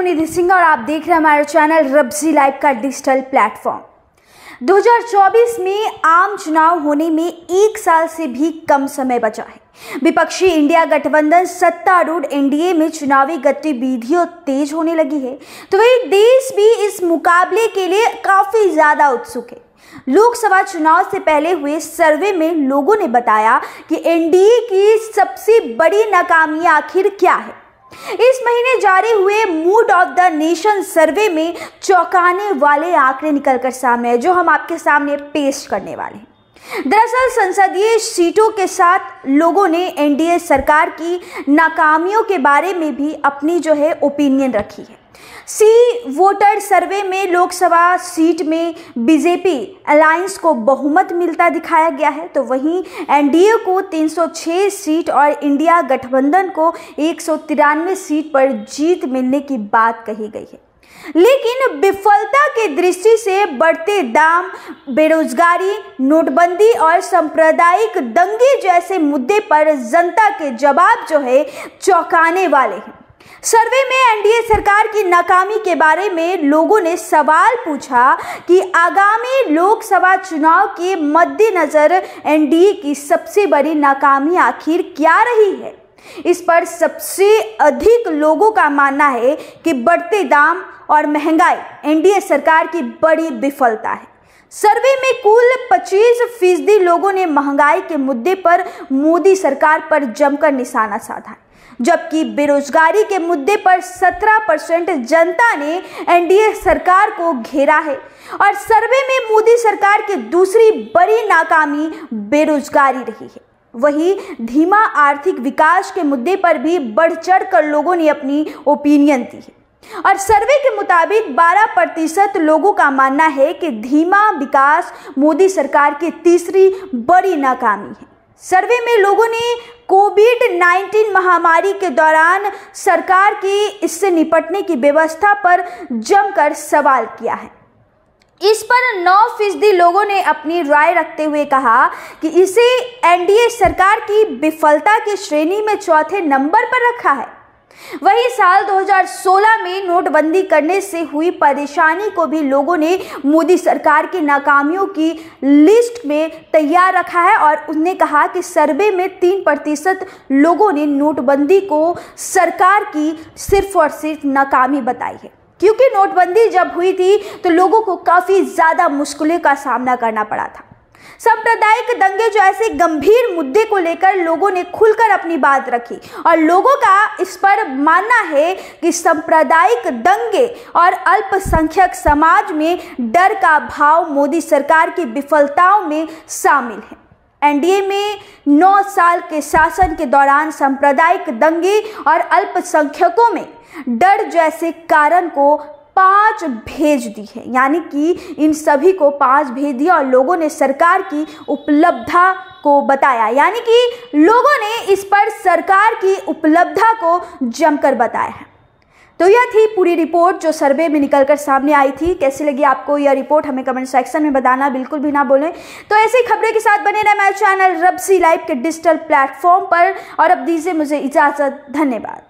निधि सिंह और आप देख रहे हैं हमारे चैनल रब्जी लाइव का डिजिटल प्लेटफॉर्म। 2024 में आम चुनाव होने में 1 साल से भी कम समय बचा है। विपक्षी इंडिया गठबंधन सत्तारूढ़ एनडीए में चुनावी गतिविधियां तेज होने लगी है, तो वही देश भी इस मुकाबले के लिए काफी ज्यादा उत्सुक है। लोकसभा चुनाव से पहले हुए सर्वे में लोगों ने बताया कि एनडीए की सबसे बड़ी नाकामी आखिर क्या है। इस महीने जारी हुए मूड ऑफ द नेशन सर्वे में चौंकाने वाले आंकड़े निकलकर सामने आए, जो हम आपके सामने पेश करने वाले हैं। दरअसल संसदीय सीटों के साथ लोगों ने एनडीए सरकार की नाकामियों के बारे में भी अपनी ओपिनियन रखी है। सी वोटर सर्वे में लोकसभा सीट में बीजेपी अलायंस को बहुमत मिलता दिखाया गया है, तो वहीं एनडीए को 306 सीट और इंडिया गठबंधन को 193 सीट पर जीत मिलने की बात कही गई है। लेकिन विफलता की दृष्टि से बढ़ते दाम, बेरोजगारी, नोटबंदी और सांप्रदायिक दंगे जैसे मुद्दे पर जनता के जवाब चौंकाने वाले हैं। सर्वे में एनडीए सरकार की नाकामी के बारे में लोगों ने सवाल पूछा कि आगामी लोकसभा चुनाव के मद्देनजर एनडीए की सबसे बड़ी नाकामी आखिर क्या रही है। इस पर सबसे अधिक लोगों का मानना है कि बढ़ते दाम और महंगाई एनडीए सरकार की बड़ी विफलता है। सर्वे में कुल 25% लोगों ने महंगाई के मुद्दे पर मोदी सरकार पर जमकर निशाना साधा है, जबकि बेरोजगारी के मुद्दे पर 17% जनता ने एनडीए सरकार को घेरा है। और सर्वे में मोदी सरकार की दूसरी बड़ी नाकामी बेरोजगारी रही है। वहीं धीमा आर्थिक विकास के मुद्दे पर भी बढ़ चढ़ कर लोगों ने अपनी ओपिनियन दी है। और सर्वे के मुताबिक 12% लोगों का मानना है कि धीमा विकास मोदी सरकार की तीसरी बड़ी नाकामी है। सर्वे में लोगों ने कोविड-19 महामारी के दौरान सरकार की इससे निपटने की व्यवस्था पर जमकर सवाल किया है। इस पर 9% लोगों ने अपनी राय रखते हुए कहा कि इसे एनडीए सरकार की विफलता की श्रेणी में चौथे नंबर पर रखा है। वहीं साल 2016 में नोटबंदी करने से हुई परेशानी को भी लोगों ने मोदी सरकार की नाकामियों की लिस्ट में तैयार रखा है और उन्होंने कहा कि सर्वे में 3% लोगों ने नोटबंदी को सरकार की सिर्फ और सिर्फ नाकामी बताई है, क्योंकि नोटबंदी जब हुई थी तो लोगों को काफ़ी ज़्यादा मुश्किलों का सामना करना पड़ा था। सांप्रदायिक दंगे जो ऐसे गंभीर मुद्दे को लेकर लोगों ने खुलकर अपनी बात रखी और लोगों का इस पर मानना है कि सांप्रदायिक दंगे और अल्पसंख्यक समाज में डर का भाव मोदी सरकार की विफलताओं में शामिल है। एनडीए में 9 साल के शासन के दौरान सांप्रदायिक दंगे और अल्पसंख्यकों में डर जैसे कारण को 5 भेज दी है, यानी कि इन सभी को 5 भेज दिया और लोगों ने सरकार की उपलब्धता को बताया, यानी कि लोगों ने इस पर सरकार की उपलब्धता को जमकर बताया है। तो यह थी पूरी रिपोर्ट जो सर्वे में निकलकर सामने आई थी। कैसी लगी आपको यह रिपोर्ट, हमें कमेंट सेक्शन में बताना बिल्कुल भी ना भूलें। तो ऐसी खबरें के साथ बने रहे हमारे चैनल रब्जी लाइव के डिजिटल प्लेटफॉर्म पर। और अब दीजिए मुझे इजाजत। धन्यवाद।